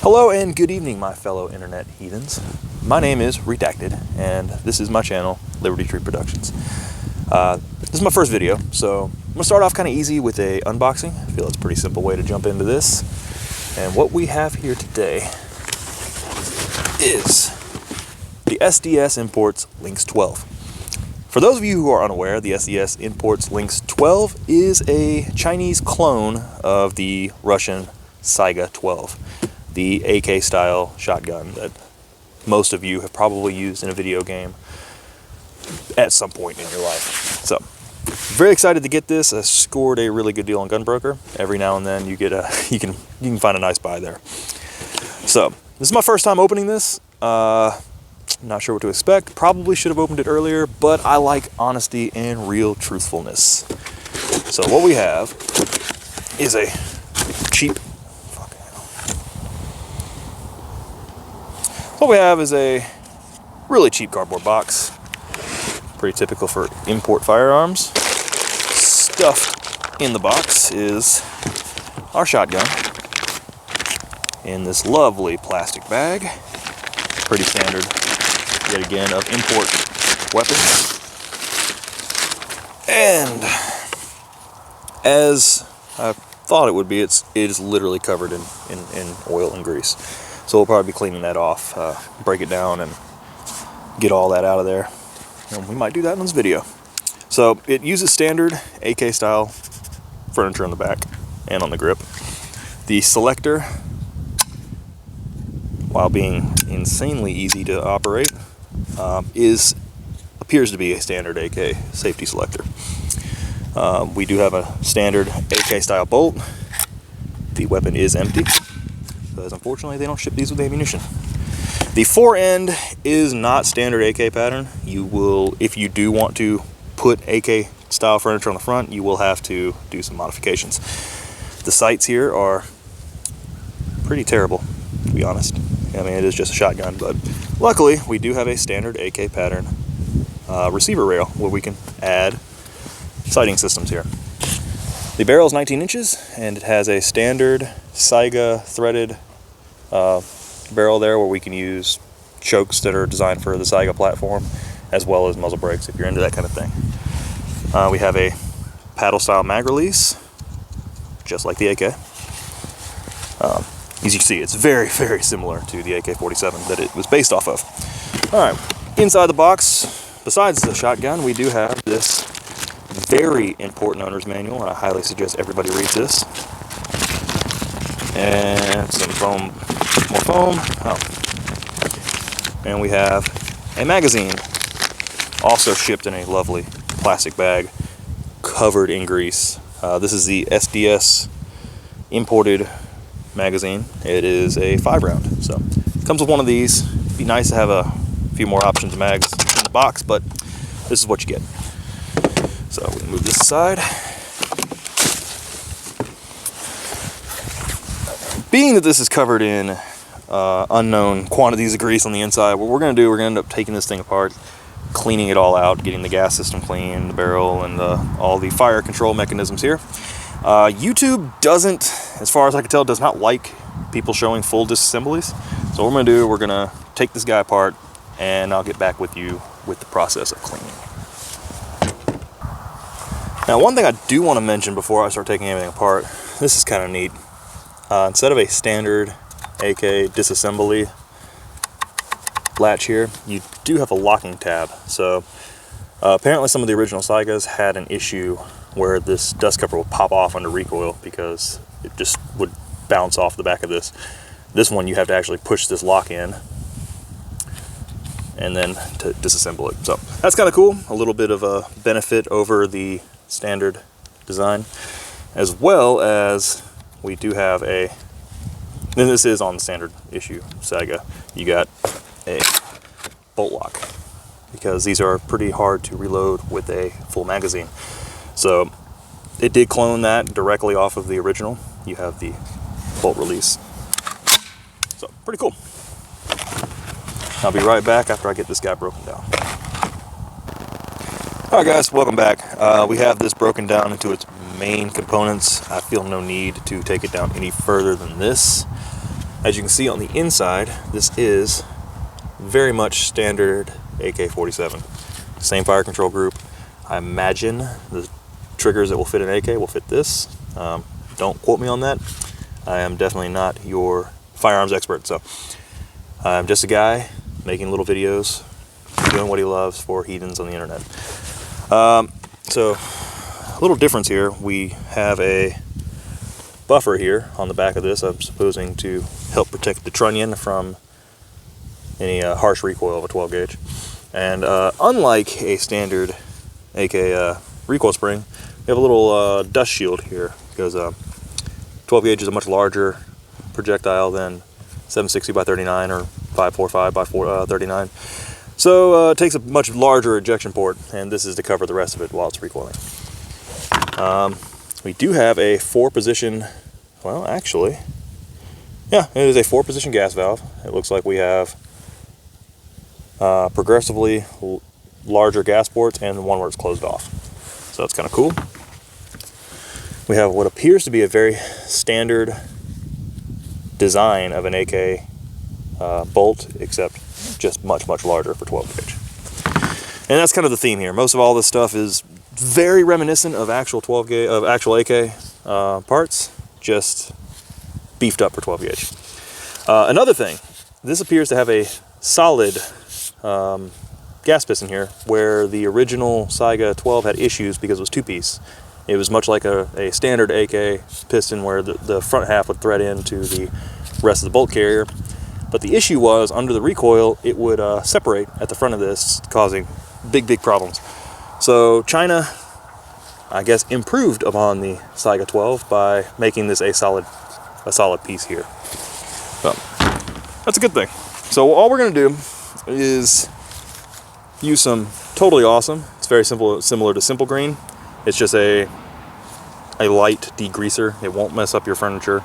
Hello and good evening, my fellow internet heathens. My name is Redacted, and this is my channel, Liberty Tree Productions. This is my first video, so I'm going to start off kind of easy with a unboxing. I feel it's a pretty simple way to jump into this. And what we have here today is the SDS Imports Lynx 12. For those of you who are unaware, the SDS Imports Lynx 12 is a Chinese clone of the Russian Saiga 12. The AK style shotgun that most of you have probably used in a video game at some point in your life. So, very excited to get this. I scored a really good deal on Gunbroker. Every now and then you get you can find a nice buy there. So, this is my first time opening this. Not sure what to expect. Probably should have opened it earlier, but I like honesty and real truthfulness. So what we have is a cheap What we have is a really cheap cardboard box. Pretty typical for import firearms. Stuffed in the box is our shotgun in this lovely plastic bag. Pretty standard, yet again, of import weapons. And as I thought it would be, it is literally covered in oil and grease. So we'll probably be cleaning that off, break it down and get all that out of there. And we might do that in this video. So it uses standard AK style furniture on the back and on the grip. The selector, while being insanely easy to operate, appears to be a standard AK safety selector. We do have a standard AK style bolt. The weapon is empty, because unfortunately they don't ship these with ammunition. The fore end is not standard AK pattern. You will, if you do want to put AK style furniture on the front, you will have to do some modifications. The sights here are pretty terrible, to be honest. I mean, it is just a shotgun, but luckily we do have a standard AK pattern receiver rail where we can add sighting systems here. The barrel is 19 inches and it has a standard saiga threaded barrel there where we can use chokes that are designed for the saiga platform, as well as muzzle brakes if you're into that kind of thing. We have a paddle style mag release, just like the AK. As you can see, it's very, very similar to the AK-47 that it was based off of. Alright, inside the box, besides the shotgun, we do have this very important owner's manual, and I highly suggest everybody reads this. And some foam, more foam. Oh. And we have a magazine, also shipped in a lovely plastic bag, covered in grease. This is the SDS imported magazine. It is a 5-round, so it comes with one of these. It'd be nice to have a few more options of mags in the box, but this is what you get. So we move this aside. Being that this is covered in unknown quantities of grease on the inside, what we're going to do, we're going to end up taking this thing apart, cleaning it all out, getting the gas system clean, the barrel, and all the fire control mechanisms here. YouTube doesn't, as far as I can tell, does not like people showing full disassemblies. So what we're going to do, we're going to take this guy apart, and I'll get back with you with the process of cleaning. Now, one thing I do want to mention before I start taking everything apart, this is kind of neat. Instead of a standard AK disassembly latch here, you do have a locking tab. So apparently some of the original Saigas had an issue where this dust cover would pop off under recoil because it just would bounce off the back of this. This one you have to actually push this lock in and then to disassemble it. So that's kind of cool. A little bit of a benefit over the standard design, as well as we do have and this is on the standard issue Saiga, you got a bolt lock, because these are pretty hard to reload with a full magazine. So it did clone that directly off of the original. You have the bolt release. So pretty cool. I'll be right back after I get this guy broken down. Alright guys, welcome back. We have this broken down into its main components. I feel no need to take it down any further than this. As you can see on the inside, this is very much standard AK-47. Same fire control group. I imagine the triggers that will fit an AK will fit this. Don't quote me on that. I am definitely not your firearms expert, so I'm just a guy making little videos, doing what he loves for heathens on the internet. So a little difference here. We have a buffer here on the back of this. I'm supposing to help protect the trunnion from any harsh recoil of a 12 gauge. And unlike a standard AK recoil spring, we have a little dust shield here because 12 gauge is a much larger projectile than 760 by 39 or 545 by 39. So it takes a much larger ejection port, and this is to cover the rest of it while it's recoiling. We do have a 4-position, well actually, yeah, it is a 4-position gas valve. It looks like we have progressively larger gas ports and one where it's closed off. So that's kind of cool. We have what appears to be a very standard design of an AK bolt, except just much larger for 12 gauge. And that's kind of the theme here. Most of all this stuff is very reminiscent of actual 12 gauge, of actual AK parts, just beefed up for 12 gauge. Another thing, this appears to have a solid gas piston here, where the original Saiga 12 had issues because it was 2-piece. It was much like a standard AK piston where the front half would thread into the rest of the bolt carrier. But the issue was, under the recoil, it would separate at the front of this, causing big problems. So China, I guess, improved upon the Saiga 12 by making this a solid piece here. So that's a good thing. So all we're going to do is use some Totally Awesome. It's very simple, similar to Simple Green. It's just a light degreaser. It won't mess up your furniture.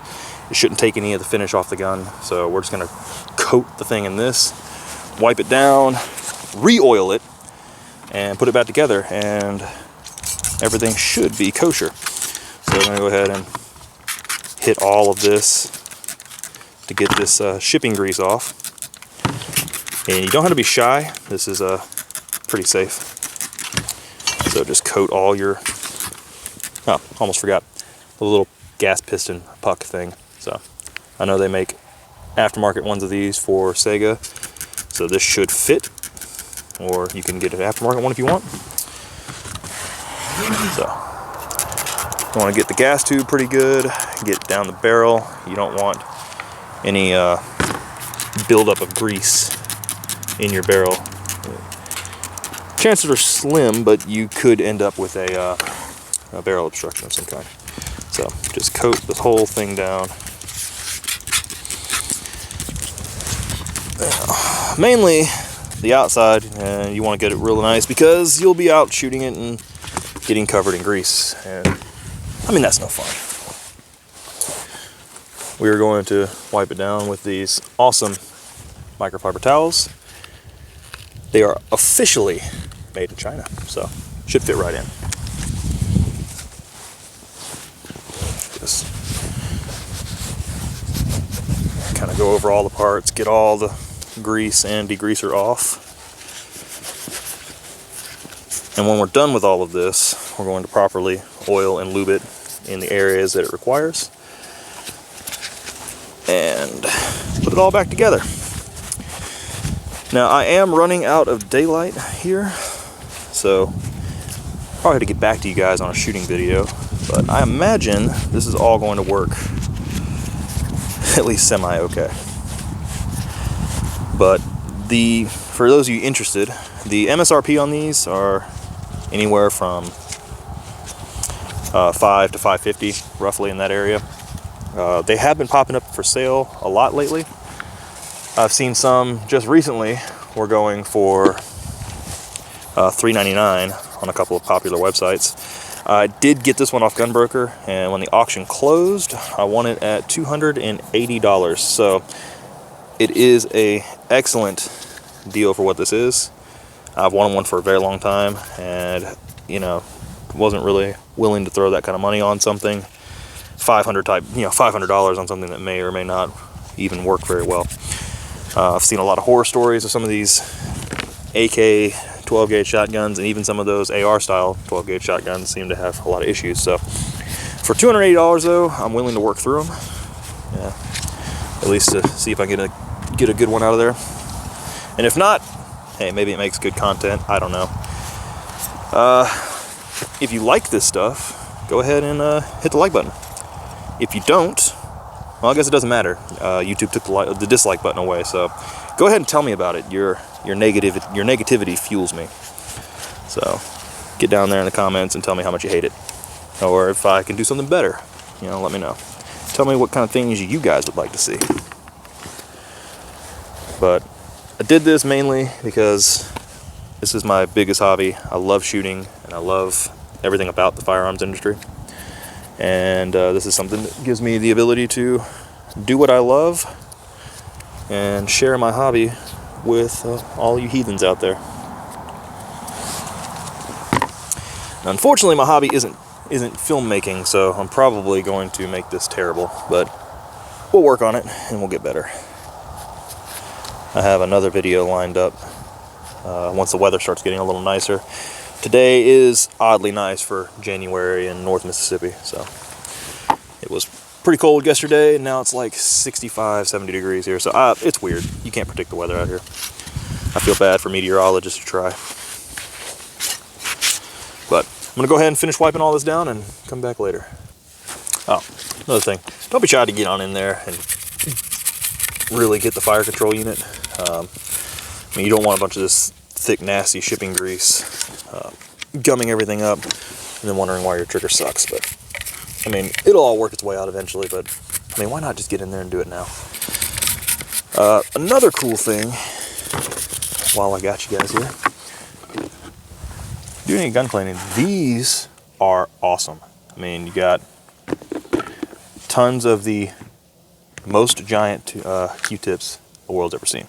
It shouldn't take any of the finish off the gun. So we're just going to coat the thing in this, wipe it down, re-oil it, and put it back together, and everything should be kosher. So we're going to go ahead and hit all of this to get this shipping grease off. And you don't have to be shy. This is pretty safe. So just coat all your, oh, almost forgot, the little gas piston puck thing. So I know they make aftermarket ones of these for Saiga, so this should fit, or you can get an aftermarket one if you want. So you want to get the gas tube pretty good, get down the barrel. You don't want any buildup of grease in your barrel. Chances are slim, but you could end up with a barrel obstruction of some kind. So just coat the whole thing down. Mainly the outside, and you want to get it real nice because you'll be out shooting it and getting covered in grease, and I mean, that's no fun. We are going to wipe it down with these awesome microfiber towels. They are officially made in China, so should fit right in. Just kind of go over all the parts, get all the grease and degreaser off. And when we're done with all of this, we're going to properly oil and lube it in the areas that it requires, and put it all back together. Now I am running out of daylight here, so probably have to get back to you guys on a shooting video, but I imagine this is all going to work at least semi-okay. But for those of you interested, the MSRP on these are anywhere from $5 to $5.50, roughly in that area. They have been popping up for sale a lot lately. I've seen some just recently were going for $3.99 on a couple of popular websites. I did get this one off Gunbroker, and when the auction closed, I won it at $280. So it is a excellent deal for what this is. I've wanted one for a very long time, and you know, wasn't really willing to throw that kind of money on something. $500 on something that may or may not even work very well. I've seen a lot of horror stories of some of these AK 12 gauge shotguns, and even some of those AR style 12 gauge shotguns seem to have a lot of issues. So for $280 though, I'm willing to work through them. Yeah, at least to see if I can get a good one out of there. And if not, hey, maybe it makes good content. I don't know. If you like this stuff, go ahead and hit the like button. If you don't, well, I guess it doesn't matter. YouTube took the dislike button away, so go ahead and tell me about it. Your negativity fuels me. So get down there in the comments and tell me how much you hate it, or if I can do something better. You know, let me know. Tell me what kind of things you guys would like to see. But I did this mainly because this is my biggest hobby. I love shooting, and I love everything about the firearms industry. And this is something that gives me the ability to do what I love and share my hobby with all you heathens out there. Now, unfortunately, my hobby isn't filmmaking, so I'm probably going to make this terrible, but we'll work on it and we'll get better. I have another video lined up once the weather starts getting a little nicer. Today is oddly nice for January in North Mississippi, so it was pretty cold yesterday, and now it's like 65, 70 degrees here, so it's weird. You can't predict the weather out here. I feel bad for meteorologists who try. But I'm going to go ahead and finish wiping all this down and come back later. Oh, another thing. Don't be shy to get on in there and really get the fire control unit. I mean, you don't want a bunch of this thick, nasty shipping grease gumming everything up and then wondering why your trigger sucks. But I mean, it'll all work its way out eventually, but I mean, why not just get in there and do it now? Another cool thing, while I got you guys here, doing any gun cleaning, these are awesome. I mean, you got tons of the most giant Q-tips the world's ever seen.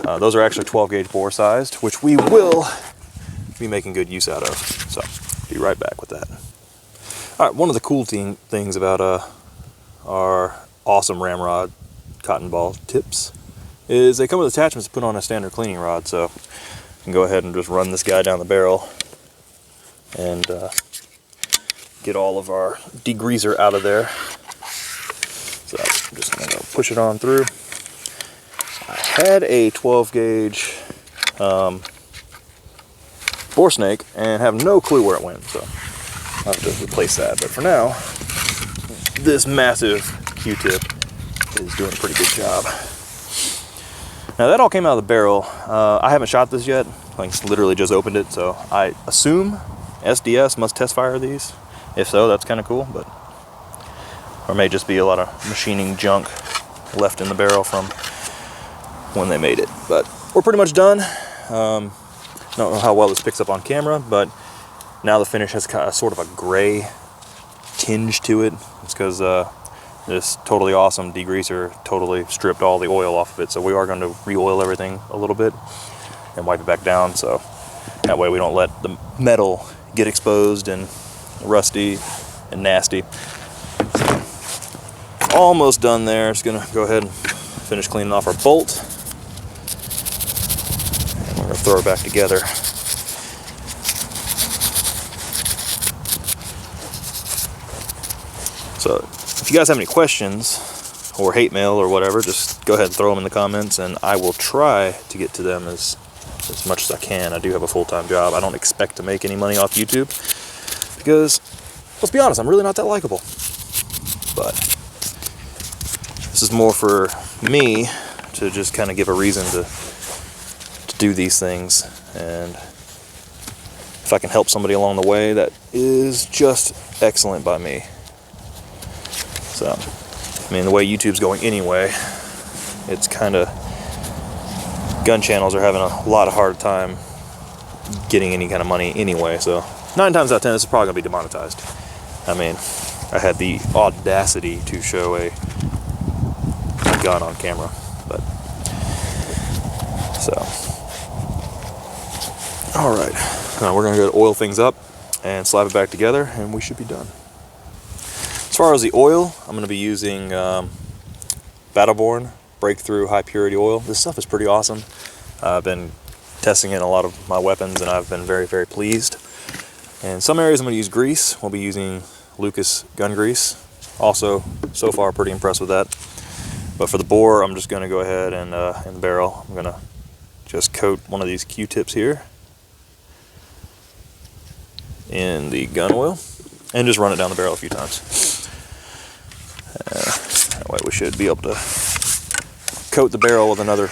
Those are actually 12 gauge bore sized, which we will be making good use out of. So, be right back with that. All right, one of the cool things about our awesome ramrod cotton ball tips is they come with attachments to put on a standard cleaning rod. So, you can go ahead and just run this guy down the barrel and get all of our degreaser out of there. So, I'm just going to push it on through. I had a 12 gauge bore snake and have no clue where it went, so I'll have to replace that. But for now, this massive Q-tip is doing a pretty good job. Now that all came out of the barrel. I haven't shot this yet. I literally just opened it, so I assume SDS must test fire these. If so, that's kind of cool, but or may just be a lot of machining junk left in the barrel from when they made it. But we're pretty much done. Don't know how well this picks up on camera, but now the finish has kind of sort of a gray tinge to it. It's because this totally awesome degreaser totally stripped all the oil off of it. So we are going to re-oil everything a little bit and wipe it back down, so that way we don't let the metal get exposed and rusty and nasty. Almost done there. Just gonna go ahead and finish cleaning off our bolt. And we're gonna throw it back together. So if you guys have any questions or hate mail or whatever, just go ahead and throw them in the comments, and I will try to get to them as much as I can. I do have a full-time job. I don't expect to make any money off YouTube because, let's be honest, I'm really not that likable. But this is more for me to just kind of give a reason to do these things, and if I can help somebody along the way, that is just excellent by me. So, I mean, the way YouTube's going anyway, it's kind of, gun channels are having a lot of hard time getting any kind of money anyway, so 9 times out of 10 this is probably going to be demonetized. I mean, I had the audacity to show a gun on camera, but so alright, we're going to go to oil things up and slap it back together, and we should be done. As far as the oil, I'm going to be using Battleborn Breakthrough High Purity Oil. This stuff is pretty awesome. I've been testing it in a lot of my weapons, and I've been very, very pleased. In some areas I'm going to use grease. We'll be using Lucas gun grease. Also, so far, pretty impressed with that. But for the bore, I'm just going to go ahead and in the barrel, I'm going to just coat one of these Q-tips here in the gun oil and just run it down the barrel a few times. That way we should be able to coat the barrel with another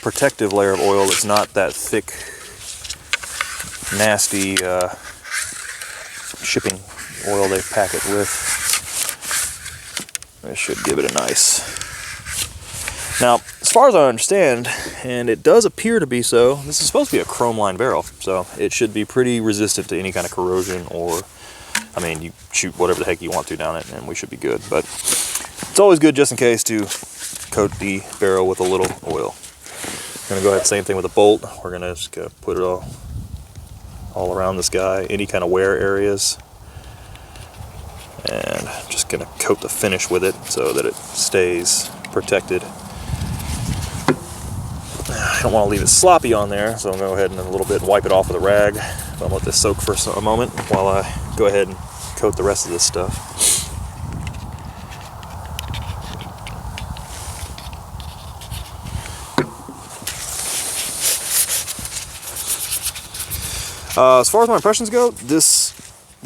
protective layer of oil that's not that thick, nasty shipping oil they pack it with. This should give it a nice. Now, as far as I understand, and it does appear to be so, this is supposed to be a chrome lined barrel, so it should be pretty resistant to any kind of corrosion, or, I mean, you shoot whatever the heck you want to down it and we should be good. But it's always good just in case to coat the barrel with a little oil. I'm gonna go ahead, same thing with the bolt. We're gonna just put it all around this guy, any kind of wear areas. And I'm just gonna coat the finish with it so that it stays protected. I don't want to leave it sloppy on there, so I'm going to go ahead and a little bit wipe it off with a rag. I'm going to let this soak for a moment while I go ahead and coat the rest of this stuff. As far as my impressions go, this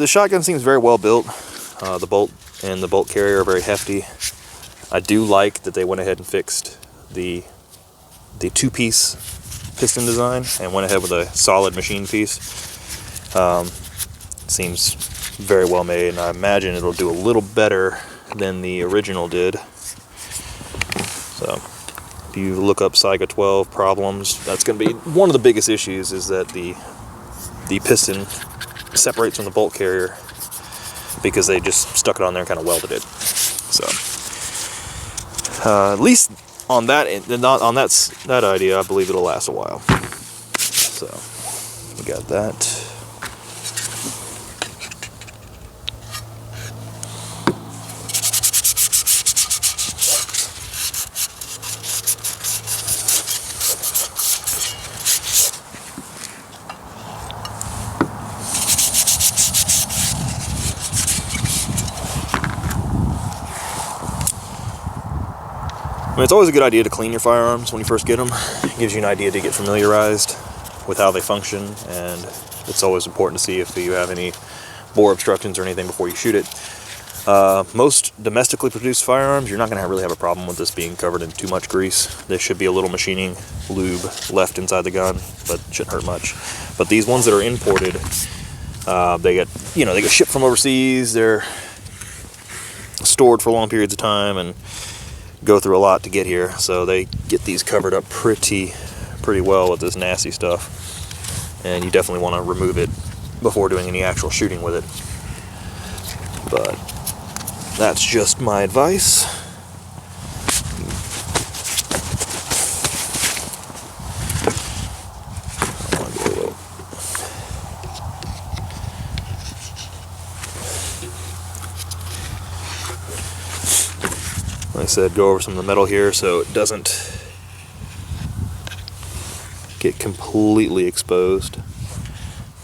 shotgun seems very well built. The bolt and the bolt carrier are very hefty. I do like that they went ahead and fixed the two-piece piston design and went ahead with a solid machine piece. Seems very well made, and I imagine it'll do a little better than the original did. So if you look up saiga 12 problems, that's going to be one of the biggest issues, is that the piston separates from the bolt carrier because they just stuck it on there and kind of welded it. So at least on that idea, I believe it'll last a while. So we got that. I mean, it's always a good idea to clean your firearms when you first get them. It gives you an idea to get familiarized with how they function, and it's always important to see if you have any bore obstructions or anything before you shoot it. Most domestically produced firearms, you're not going to really have a problem with this being covered in too much grease. There should be a little machining lube left inside the gun, but it shouldn't hurt much. But these ones that are imported, they get shipped from overseas. They're stored for long periods of time and go through a lot to get here, so they get these covered up pretty well with this nasty stuff, and you definitely want to remove it before doing any actual shooting with it. But that's just my advice. Like I said, go over some of the metal here so it doesn't get completely exposed.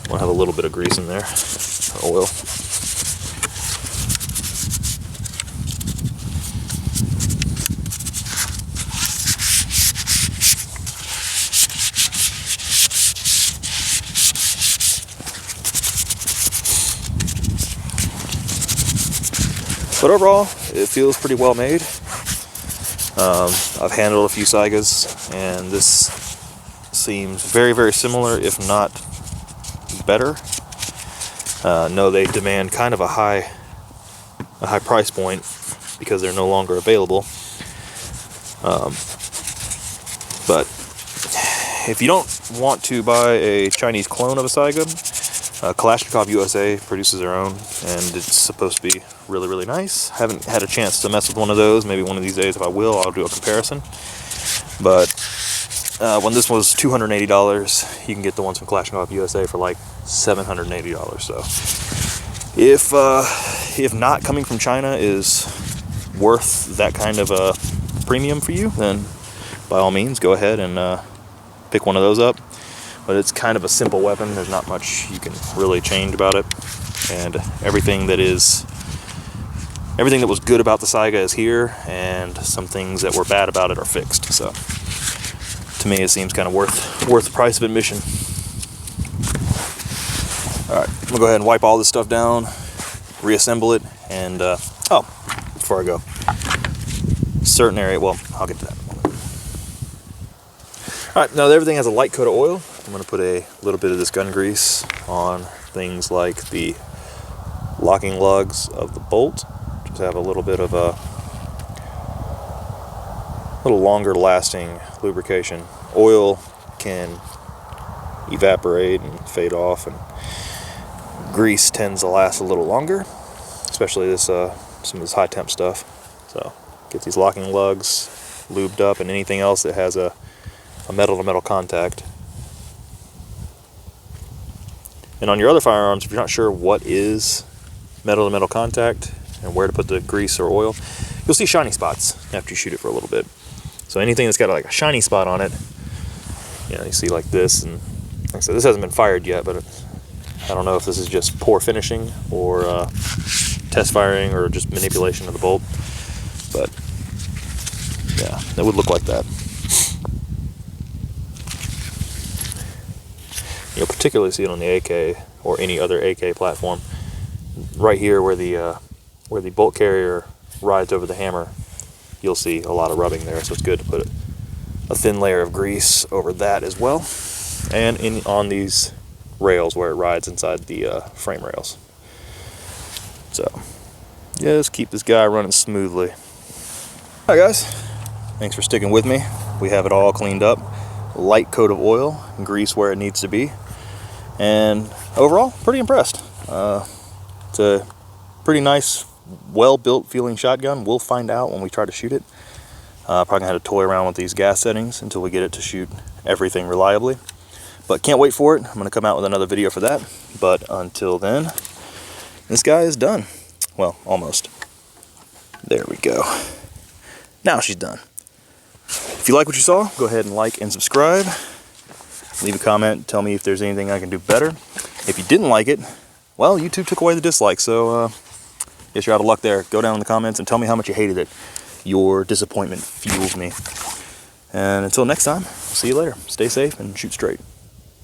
I'll have a little bit of grease in there, or oil. But overall, it feels pretty well made. I've handled a few saigas, and this seems very, very similar, if not better. No, they demand kind of a high price point because they're no longer available. But if you don't want to buy a Chinese clone of a saiga, Kalashnikov USA produces their own, and it's supposed to be really, really nice. Haven't had a chance to mess with one of those. Maybe one of these days, if I will, I'll do a comparison. But when this was $280, you can get the ones from Kalashnikov USA for like $780. So if not coming from China is worth that kind of a premium for you, then by all means go ahead and pick one of those up. But it's kind of a simple weapon. There's not much you can really change about it, and everything that was good about the Saiga is here, and some things that were bad about it are fixed. So to me, it seems kind of worth the price of admission. All right, I'm gonna go ahead and wipe all this stuff down, reassemble it, and oh, before I go, certain area. Well, I'll get to that. All right, now that everything has a light coat of oil, I'm going to put a little bit of this gun grease on things like the locking lugs of the bolt. Just have a little bit of a little longer lasting lubrication. Oil can evaporate and fade off, and grease tends to last a little longer, especially this some of this high temp stuff. So get these locking lugs lubed up, and anything else that has a metal to metal contact. And on your other firearms, if you're not sure what is metal to metal contact and where to put the grease or oil, you'll see shiny spots after you shoot it for a little bit. So anything that's got like a shiny spot on it, you know, you see like this, and like I said, this hasn't been fired yet, but I don't know if this is just poor finishing or test firing or just manipulation of the bolt, but yeah, that would look like that. You'll particularly see it on the AK or any other AK platform. Right here where the bolt carrier rides over the hammer, you'll see a lot of rubbing there, so it's good to put a thin layer of grease over that as well. And on these rails where it rides inside the frame rails. So, yeah, let's keep this guy running smoothly. Alright guys, thanks for sticking with me. We have it all cleaned up. Light coat of oil, grease where it needs to be, and overall pretty impressed. It's a pretty nice, well built feeling shotgun. We'll find out when we try to shoot it. Probably gonna have to toy around with these gas settings until we get it to shoot everything reliably, but can't wait for it. I'm gonna come out with another video for that, but until then, this guy is done. Well, almost. There we go. Now she's done. If you like what you saw, go ahead and like and subscribe. Leave a comment, tell me if there's anything I can do better. If you didn't like it, well, YouTube took away the dislike, so guess you're out of luck there. Go down in the comments and tell me how much you hated it. Your disappointment fuels me. And until next time, see you later. Stay safe and shoot straight.